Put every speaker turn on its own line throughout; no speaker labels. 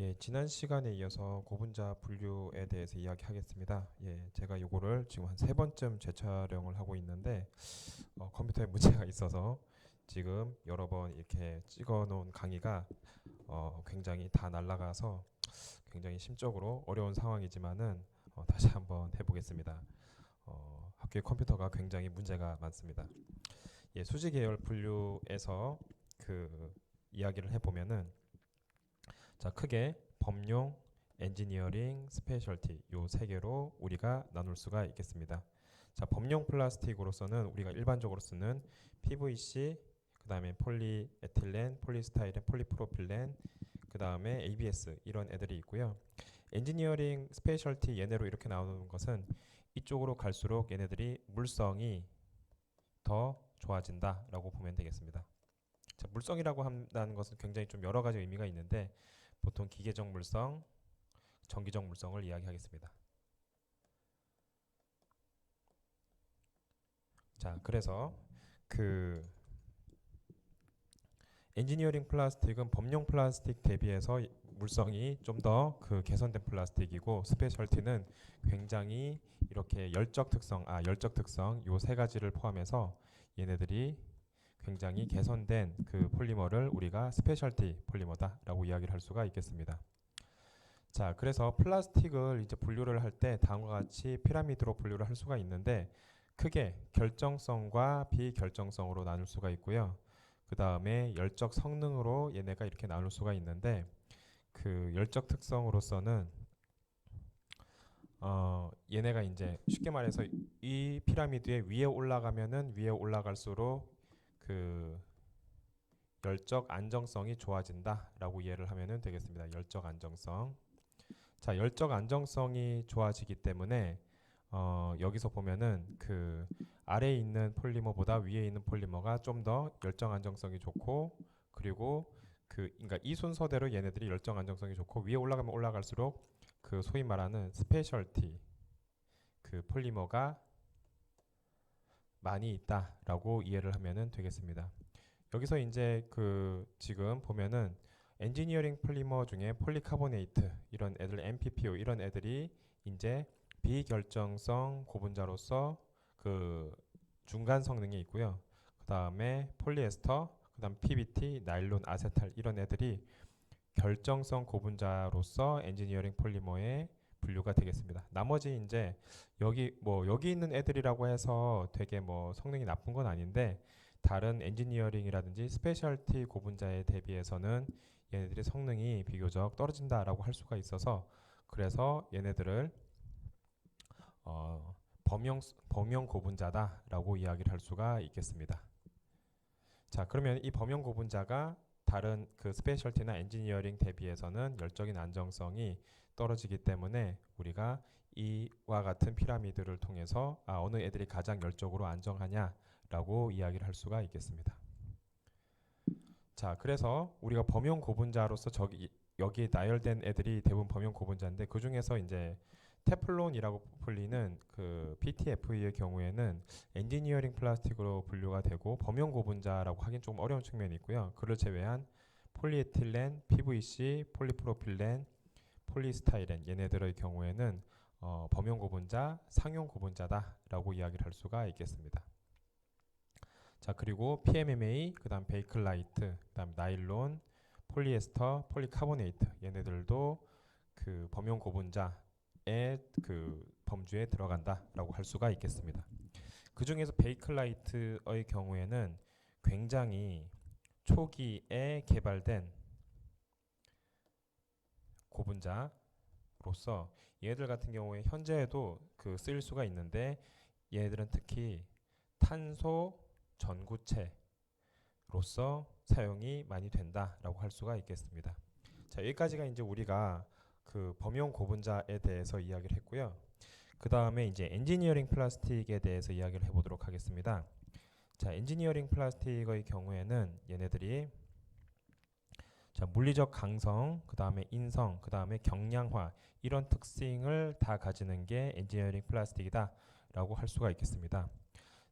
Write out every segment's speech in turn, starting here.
예, 지난 시간에 이어서 고분자 분류에 대해서 이야기하겠습니다. 예, 제가 요거를 지금 한 세 번쯤 재촬영을 하고 있는데 컴퓨터에 문제가 있어서 지금 여러 번 이렇게 찍어 놓은 강의가 굉장히 다 날아가서 굉장히 심적으로 어려운 상황이지만은 다시 한번 해보겠습니다. 학교의 컴퓨터가 굉장히 문제가 많습니다. 예, 수지 계열 분류에서 그 이야기를 해보면은 자, 크게 범용, 엔지니어링, 스페셜티 요 세 개로 우리가 나눌 수가 있겠습니다. 자, 범용 플라스틱으로서는 우리가 일반적으로 쓰는 PVC, 그다음에 폴리에틸렌, 폴리스타이렌, 폴리프로필렌, 그다음에 ABS 이런 애들이 있고요. 엔지니어링, 스페셜티 얘네로 이렇게 나오는 것은 이쪽으로 갈수록 얘네들이 물성이 더 좋아진다라고 보면 되겠습니다. 자, 물성이라고 한다는 것은 굉장히 좀 여러 가지 의미가 있는데 보통 기계적 물성, 전기적 물성을 이야기하겠습니다. 자, 그래서 그 엔지니어링 플라스틱은 범용 플라스틱 대비해서 물성이 좀 더 그 개선된 플라스틱이고, 스페셜티는 굉장히 이렇게 열적 특성 요 세 가지를 포함해서 얘네들이 굉장히 개선된 그 폴리머를 우리가 스페셜티 폴리머다라고 이야기를 할 수가 있겠습니다. 자, 그래서 플라스틱을 이제 분류를 할 때 다음과 같이 피라미드로 분류를 할 수가 있는데 크게 결정성과 비결정성으로 나눌 수가 있고요. 그 다음에 열적 성능으로 얘네가 이렇게 나눌 수가 있는데 그 열적 특성으로서는 얘네가 이제 쉽게 말해서 이 피라미드의 위에 올라가면은 위에 올라갈수록 그 열적 안정성이 좋아진다라고 이해를 하면 되겠습니다. 열적 안정성. 자, 열적 안정성이 좋아지기 때문에 여기서 보면은 그 아래에 있는 폴리머보다 위에 있는 폴리머가 좀 더 열정 안정성이 좋고, 그리고 그러니까 이 순서대로 얘네들이 열정 안정성이 좋고 위에 올라가면 올라갈수록 그 소위 말하는 스페셜티 그 폴리머가 많이 있다라고 이해를 하면 되겠습니다. 여기서 이제 그 지금 보면은 엔지니어링 폴리머 중에 폴리카보네이트 이런 애들, MPPO 이런 애들이 이제 비결정성 고분자로서 그 중간 성능이 있고요. 그 다음에 폴리에스터, 그 다음 PBT, 나일론, 아세탈 이런 애들이 결정성 고분자로서 엔지니어링 폴리머에 분류가 되겠습니다. 나머지 이제 여기 있는 애들이라고 해서 되게 뭐 성능이 나쁜 건 아닌데 다른 엔지니어링이라든지 스페셜티 고분자에 대비해서는 얘네들의 성능이 비교적 떨어진다라고 할 수가 있어서, 그래서 얘네들을 범용 고분자다라고 이야기를 할 수가 있겠습니다. 자, 그러면 이 범용 고분자가 다른 그 스페셜티나 엔지니어링 대비해서는 열적인 안정성이 떨어지기 때문에 우리가 이와 같은 피라미드를 통해서 어느 애들이 가장 열적으로 안정하냐라고 이야기를 할 수가 있겠습니다. 자, 그래서 우리가 범용 고분자로서 여기에 나열된 애들이 대부분 범용 고분자인데 그 중에서 이제 테플론이라고 불리는 그 PTFE의 경우에는 엔지니어링 플라스틱으로 분류가 되고 범용 고분자라고 하긴 좀 어려운 측면이 있고요. 그를 제외한 폴리에틸렌, PVC, 폴리프로필렌, 폴리스타이렌 얘네들의 경우에는 범용 고분자, 상용 고분자다라고 이야기를 할 수가 있겠습니다. 자, 그리고 PMMA, 그다음 베이클라이트, 그다음 나일론, 폴리에스터, 폴리카보네이트 얘네들도 그 범용 고분자의 그 범주에 들어간다라고 할 수가 있겠습니다. 그 중에서 베이클라이트의 경우에는 굉장히 초기에 개발된 고분자로서 얘들 같은 경우에 현재에도 그 쓰일 수가 있는데 얘들은 특히 탄소 전구체로서 사용이 많이 된다라고 할 수가 있겠습니다. 자, 여기까지가 이제 우리가 그 범용 고분자에 대해서 이야기를 했고요. 그 다음에 이제 엔지니어링 플라스틱에 대해서 이야기를 해보도록 하겠습니다. 자, 엔지니어링 플라스틱의 경우에는 얘네들이 자, 물리적 강성, 그 다음에 인성, 그 다음에 경량화 이런 특징을 다 가지는 게 엔지니어링 플라스틱이다 라고 할 수가 있겠습니다.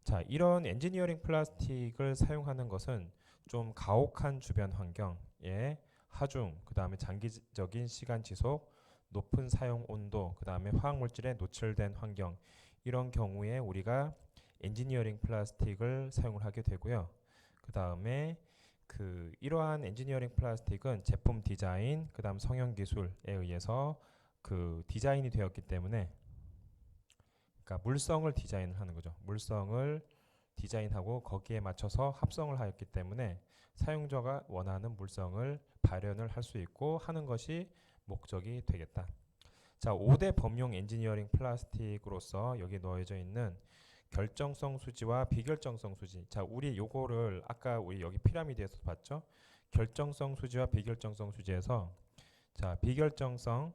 자, 이런 엔지니어링 플라스틱을 사용하는 것은 좀 가혹한 주변 환경에 하중, 그 다음에 장기적인 시간 지속, 높은 사용 온도, 그 다음에 화학물질에 노출된 환경, 이런 경우에 우리가 엔지니어링 플라스틱을 사용을 하게 되고요. 그 다음에 이러한 엔지니어링 플라스틱은 제품 디자인, 그 다음 성형 기술에 의해서 디자인이 되었기 때문에, 그러니까 물성을 디자인을 하는 거죠. 물성을 디자인하고 거기에 맞춰서 합성을 하였기 때문에 사용자가 원하는 물성을 발현을 할 수 있고 하는 것이 목적이 되겠다. 자, 5대 범용 엔지니어링 플라스틱으로서 여기 넣어져 있는 결정성 수지와 비결정성 수지. 자, 우리 요거를 아까 우리 여기 피라미드에서 봤죠? 결정성 수지와 비결정성 수지에서, 자, 비결정성으로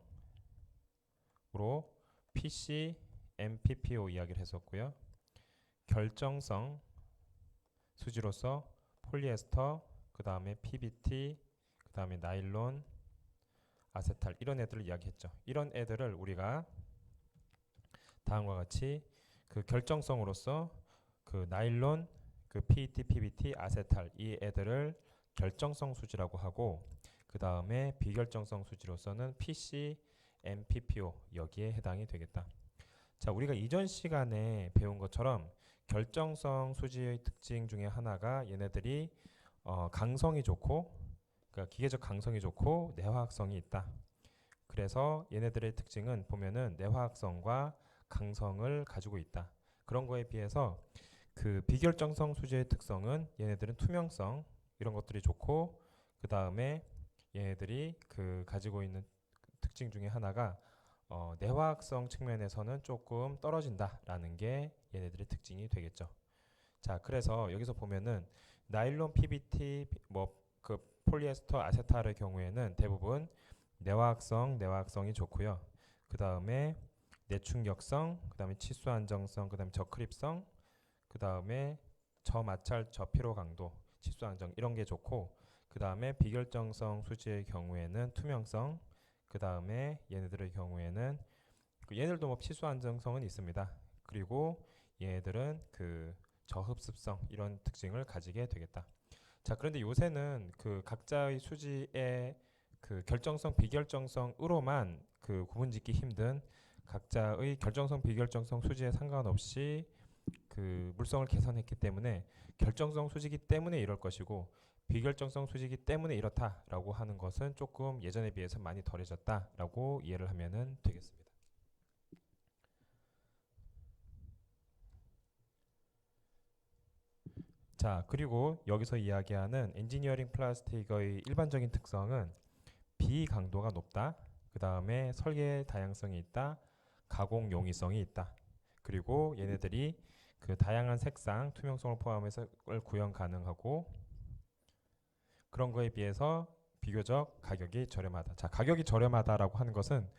PC, MPPO 이야기를 했었고요. 결정성 수지로서 폴리에스터, 그 다음에 PBT, 그 다음에 나일론, 아세탈, 이런 애들을 이야기했죠. 이런 애들을 우리가 다음과 같이 결정성으로서 나일론, PET, PBT, 아세탈, 이 애들을 결정성 수지라고 하고, 그 다음에 비결정성 수지로서는 PC, MPPO, 여기에 해당이 되겠다. 자, 우리가 이전 시간에 배운 것처럼 결정성 수지의 특징 중에 하나가 얘네들이 강성이 좋고, 그러니까 기계적 강성이 좋고 내화학성이 있다. 그래서 얘네들의 특징은 보면은 내화학성과 강성을 가지고 있다. 그런 거에 비해서 비결정성 수지의 특성은 얘네들은 투명성, 이런 것들이 좋고, 그 다음에 얘네들이 가지고 있는 특징 중에 하나가 내화학성 측면에서는 조금 떨어진다라는 게 얘네들의 특징이 되겠죠. 자, 그래서 여기서 보면은 나일론, PBT, 폴리에스터, 아세탈의 경우에는 대부분 내화학성이 좋고요. 그 다음에 내충격성, 그 다음에 치수 안정성, 그 다음에 저크립성, 그 다음에 저마찰, 저피로 강도, 치수 안정, 이런 게 좋고, 그 다음에 비결정성 수지의 경우에는 투명성, 그 다음에 얘네들의 경우에는 얘네들도 치수 안정성은 있습니다. 그리고 얘네들은 저흡습성, 이런 특징을 가지게 되겠다. 자, 그런데 요새는 각자의 수지의 결정성, 비결정성으로만 구분짓기 힘든 각자의 결정성, 비결정성 수지에 상관없이 물성을 계산했기 때문에 결정성 수지기 때문에 이럴 것이고 비결정성 수지기 때문에 이렇다라고 하는 것은 조금 예전에 비해서 많이 덜해졌다라고 이해를 하면 되겠습니다. 자, 그리고 여기서 이야기하는 엔지니어링 플라스틱의 일반적인 특성은 비강도가 높다, 그 다음에 설계 다양성이 있다, 가공 용이성이 있다. 그리고 얘네들이 다양한 색상, 투명성을 포함해서 구현 가능하고, 그런 거에 비해서 비교적 가격이 저렴하다. 자, 가격이 저렴하다라고 하는 것은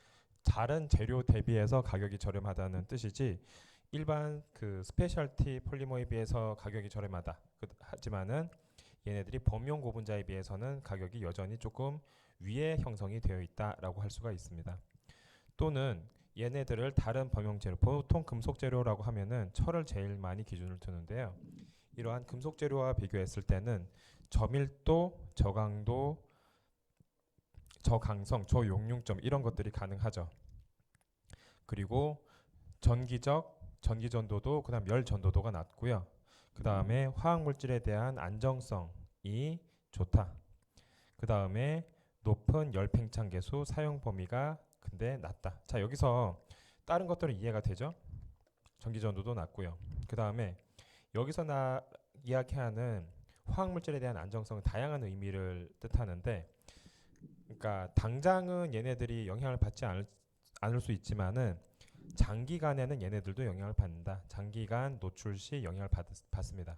다른 재료 대비해서 가격이 저렴하다는 뜻이지, 일반 스페셜티 폴리머에 비해서 가격이 저렴하다. 하지만은 얘네들이 범용 고분자에 비해서는 가격이 여전히 조금 위에 형성이 되어 있다라고 할 수가 있습니다. 또는 얘네들을 다른 범용 재료, 보통 금속 재료라고 하면은 철을 제일 많이 기준을 두는데요. 이러한 금속 재료와 비교했을 때는 저밀도, 저강도, 저강성, 저용융점, 이런 것들이 가능하죠. 그리고 전기 전도도, 그 다음 열 전도도가 낮고요. 그 다음에 화학물질에 대한 안정성이 좋다. 그 다음에 높은 열 팽창 계수, 사용 범위가 근데 낮다. 자, 여기서 다른 것들은 이해가 되죠? 전기 전도도 낮고요. 그 다음에 여기서 이야기하는 화학물질에 대한 안정성은 다양한 의미를 뜻하는데, 그러니까 당장은 얘네들이 영향을 받지 않을 수 있지만은 장기간에는 얘네들도 영향을 받는다. 장기간 노출 시 영향을 받습니다.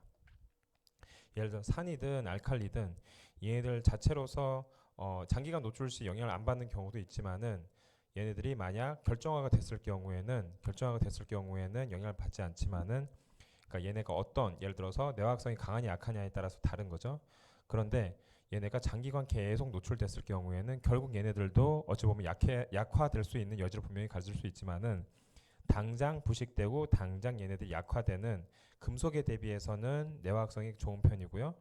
예를 들어 산이든 알칼리든 얘네들 자체로서 장기간 노출 시 영향을 안 받는 경우도 있지만은 얘네들이 만약 결정화가 됐을 경우에는 영향을 받지 않지만은, 그러니까 얘네가 어떤, 예를 들어서 내화학성이 강하냐 약하냐에 따라서 다른 거죠. 그런데 얘네가 장기간 계속 노출됐을 경우에는 결국 얘네들도 어찌 보면 약화될 수 있는 여지를 분명히 가질 수 있지만은, 당장 부식되고 당장 얘네들이 약화되는 금속에 대비해서는 내화학성이 좋은 편이고요.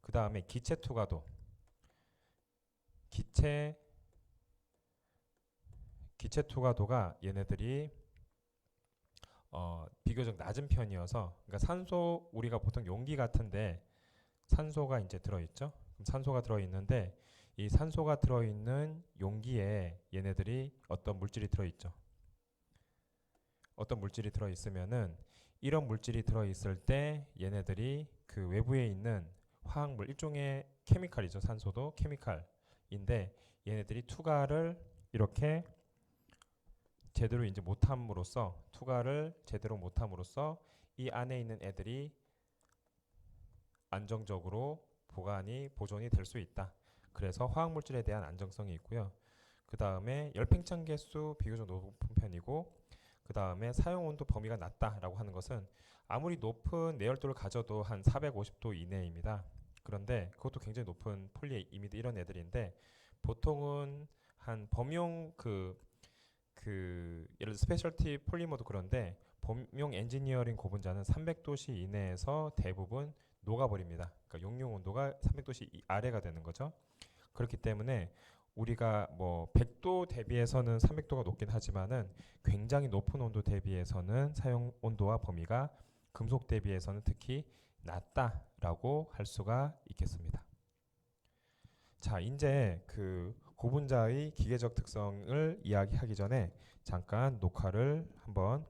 그 다음에 기체 투과도, 기체 투과도가 얘네들이 비교적 낮은 편이어서, 그러니까 산소, 우리가 보통 용기 같은데 산소가 이제 들어있죠. 그럼 산소가 들어있는데 이 산소가 들어있는 용기에 얘네들이 어떤 물질이 들어있죠. 어떤 물질이 들어있으면은 이런 물질이 들어있을 때 얘네들이 그 외부에 있는 화학물, 일종의 케미칼이죠. 산소도 케미칼인데 얘네들이 투과를 이렇게 제대로 이제 못함으로써, 투과를 제대로 못함으로써 이 안에 있는 애들이 안정적으로 보존이 될 수 있다. 그래서 화학물질에 대한 안정성이 있고요. 그 다음에 열팽창 개수 비교적 높은 편이고, 그 다음에 사용 온도 범위가 낮다라고 하는 것은 아무리 높은 내열도를 가져도 한 450도 이내입니다. 그런데 그것도 굉장히 높은 폴리이미드 이런 애들인데, 보통은 한 범용 예를 들어 스페셜티 폴리머도 그런데 범용 엔지니어링 고분자는 300도씨 이내에서 대부분 녹아버립니다. 그러니까 용융 온도가 300도씨 아래가 되는 거죠. 그렇기 때문에 우리가 뭐 100도 대비해서는 300도가 높긴 하지만은 굉장히 높은 온도 대비해서는 사용 온도와 범위가 금속 대비해서는 특히 낮다라고 할 수가 있겠습니다. 자, 이제 그 고분자의 기계적 특성을 이야기하기 전에 잠깐 녹화를 한번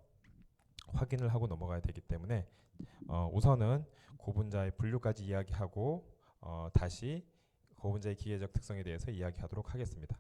확인을 하고 넘어가야 되기 때문에 우선은 고분자의 분류까지 이야기하고 다시 고분자의 기계적 특성에 대해서 이야기하도록 하겠습니다.